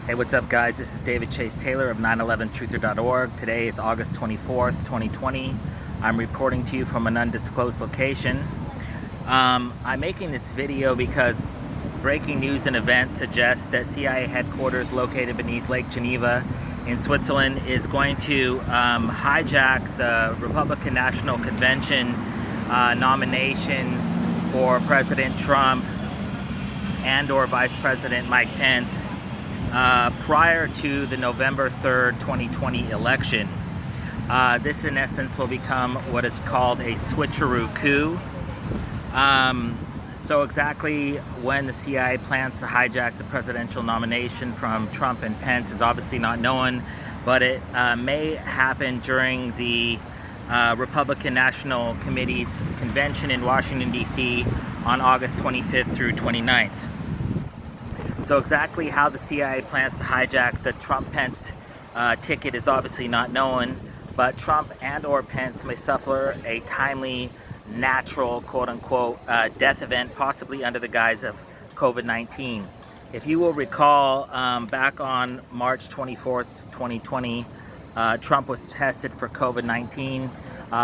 Hey, what's up, guys? This is David Chase Taylor of 911truther.org. Today is August 24th, 2020. I'm reporting to you from an undisclosed location. I'm making this video because breaking news and events suggest that CIA headquarters located beneath Lake Geneva in Switzerland is going to hijack the Republican National Convention nomination for President Trump and or Vice President Mike Pence prior to the November 3rd, 2020 election. This in essence will become what is called a switcheroo coup. So exactly when the CIA plans to hijack the presidential nomination from Trump and Pence is obviously not known, but it may happen during the Republican National Committee's convention in Washington, D.C. on August 25th through 29th. So exactly how the CIA plans to hijack the Trump-Pence ticket is obviously not known, but Trump and or Pence may suffer a timely, natural, quote-unquote, death event, possibly under the guise of COVID-19. If you will recall, back on March 24th, 2020, Trump was tested for COVID-19.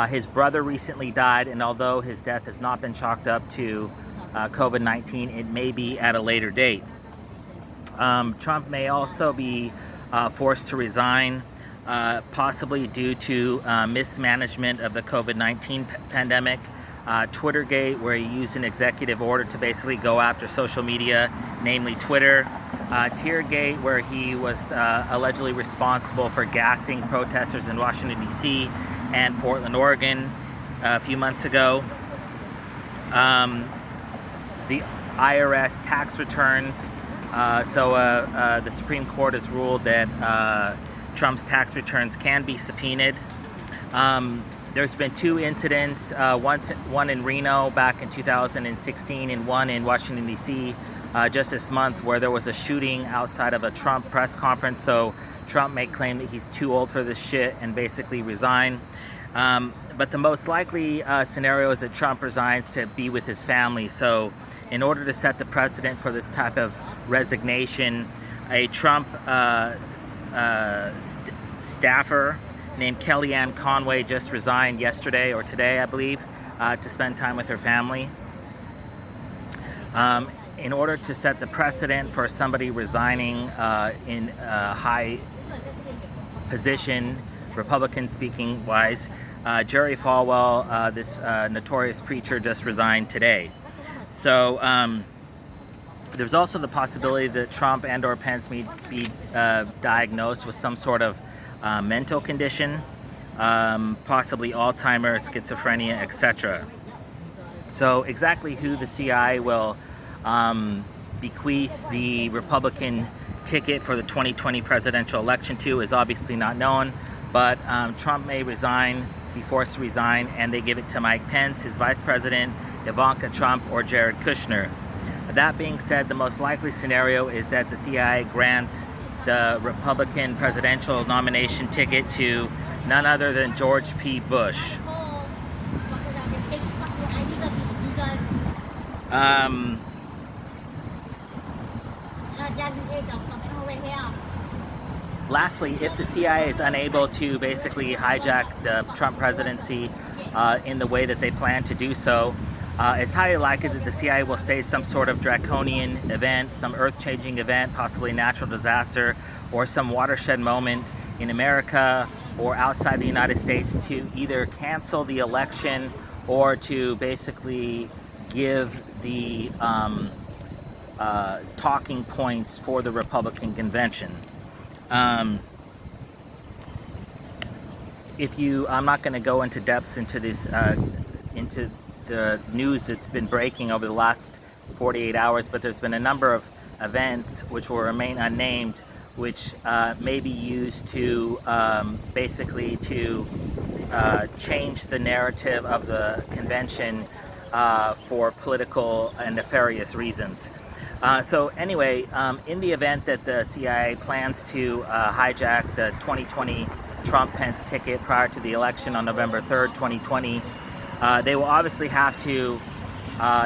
His brother recently died, and although his death has not been chalked up to COVID-19, it may be at a later date. Trump may also be forced to resign, possibly due to mismanagement of the COVID-19 pandemic. Twittergate, where he used an executive order to basically go after social media, namely Twitter. Teargate, where he was allegedly responsible for gassing protesters in Washington, D.C. and Portland, Oregon a few months ago. The IRS tax returns. The Supreme Court has ruled that Trump's tax returns can be subpoenaed. There's been two incidents, one in Reno back in 2016 and one in Washington, D.C. Just this month, where there was a shooting outside of a Trump press conference. So Trump may claim that he's too old for this shit and basically resign. But the most likely scenario is that Trump resigns to be with his family. So in order to set the precedent for this type of resignation, a Trump staffer named Kellyanne Conway just resigned yesterday or today, I believe, to spend time with her family. In order to set the precedent for somebody resigning in a high position, Republican speaking wise, Jerry Falwell, this notorious preacher, just resigned today. So there's also the possibility that Trump and or Pence may be diagnosed with some sort of mental condition, possibly Alzheimer's, schizophrenia, etc. So exactly who the CIA will bequeath the Republican ticket for the 2020 presidential election to is obviously not known, but Trump may resign, be forced to resign, and they give it to Mike Pence, his vice president, Ivanka Trump, or Jared Kushner. That being said, the most likely scenario is that the CIA grants the Republican presidential nomination ticket to none other than George P. Bush. Lastly, if the CIA is unable to basically hijack the Trump presidency in the way that they plan to do so, it's highly likely that the CIA will say some sort of draconian event, some earth-changing event, possibly a natural disaster, or some watershed moment in America or outside the United States to either cancel the election or to basically give the talking points for the Republican convention. I'm not going to go into depths into this, into the news that's been breaking over the last 48 hours, but there's been a number of events which will remain unnamed, which may be used to basically to change the narrative of the convention for political and nefarious reasons. So anyway, in the event that the CIA plans to hijack the 2020 Trump-Pence ticket prior to the election on November 3rd, 2020, they will obviously have to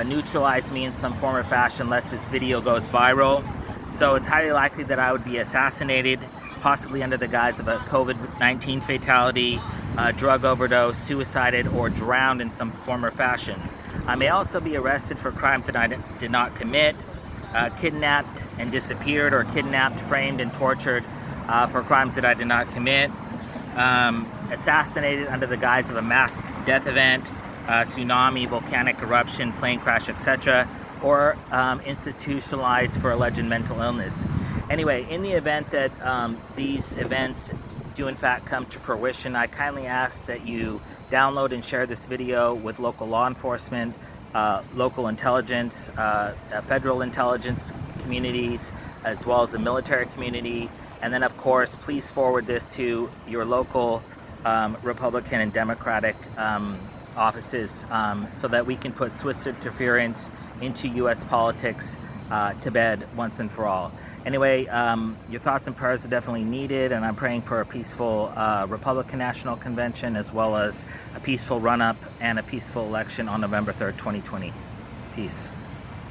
neutralize me in some form or fashion, unless this video goes viral. So it's highly likely that I would be assassinated, possibly under the guise of a COVID-19 fatality, drug overdose, suicided, or drowned in some form or fashion. I may also be arrested for crimes that I did not commit, kidnapped and disappeared, or kidnapped, framed, and tortured for crimes that I did not commit, assassinated under the guise of a mass death event, tsunami, volcanic eruption, plane crash, etc., or institutionalized for alleged mental illness. Anyway, in the event that these events do in fact come to fruition, I kindly ask that you download and share this video with local law enforcement, local intelligence, federal intelligence communities, as well as the military community. And then, of course, please forward this to your local Republican and Democratic offices so that we can put Swiss interference into U.S. politics to bed once and for all. Anyway, your thoughts and prayers are definitely needed, and I'm praying for a peaceful Republican National Convention, as well as a peaceful run-up and a peaceful election on November 3rd, 2020. Peace.